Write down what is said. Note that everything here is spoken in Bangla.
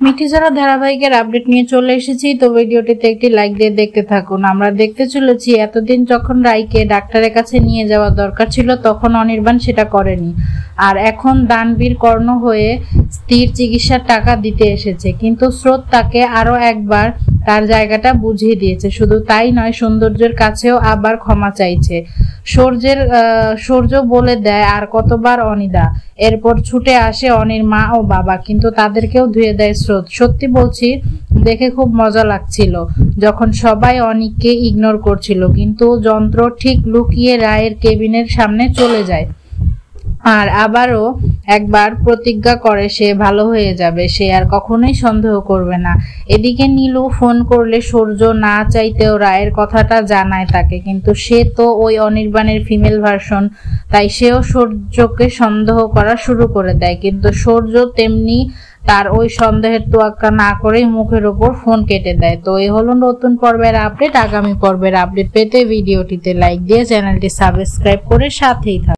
মিঠিঝরা ধারাবাহিকের আপডেট নিয়ে চলে এসেছি। তো ভিডিওটিতে একটি লাইক দিয়ে দেখতে থাকুন। আমরা দেখতে চলেছি এতদিন যখন রাইকে ডাক্তারের কাছে নিয়ে যাওয়া দরকার ছিল তখন অনির্বাণ সেটা করেনি, আর এখন দানবীর কর্ণ হয়ে স্থির চিকিৎসার টাকা দিতে এসেছে। কিন্তু স্রোত তাকে আরো একবার তার জায়গাটা বুঝিয়ে দিয়েছে। শুধু তাই নয়, সৌন্দর্যের কাছেও আবার ক্ষমা চাইছে। সূর্য বলে দেয় আর কতবার অনিদা। এরপর ছুটে আসে অনির মা ও বাবা, কিন্তু তাদেরকেও ধুয়ে দেয় স্রোত। সত্যি বলছি, দেখে খুব মজা লাগছিল যখন সবাই অনিককে ইগনোর করছিল, কিন্তু যন্ত্র ঠিক লুকিয়ে রায়ের কেবিনের সামনে চলে যায় আর আবারও একবার প্রতিজ্ঞা করে সে ভালো হয়ে যাবে, সে আর কখনোই সন্দেহ করবে না। এদিকে নীলু ফোন করলে সূর্য না চাইতেও রায়ের কথাটা জানায় তাকে, কিন্তু সে তো ওই অনির্বাণের ফিমেল ভার্সন, তাই সেও সূর্যকে সন্দেহ করা শুরু করে দেয়। কিন্তু সূর্য তেমনি তার ওই সন্দেহের তোয়াক্কা না করেই মুখের ওপর ফোন কেটে দেয়। তো এই হলো নতুন পর্বের আপডেট। আগামী পর্বের আপডেট পেতে ভিডিওটিতে লাইক দিয়ে চ্যানেলটি সাবস্ক্রাইব করে সাথেই থাকুন।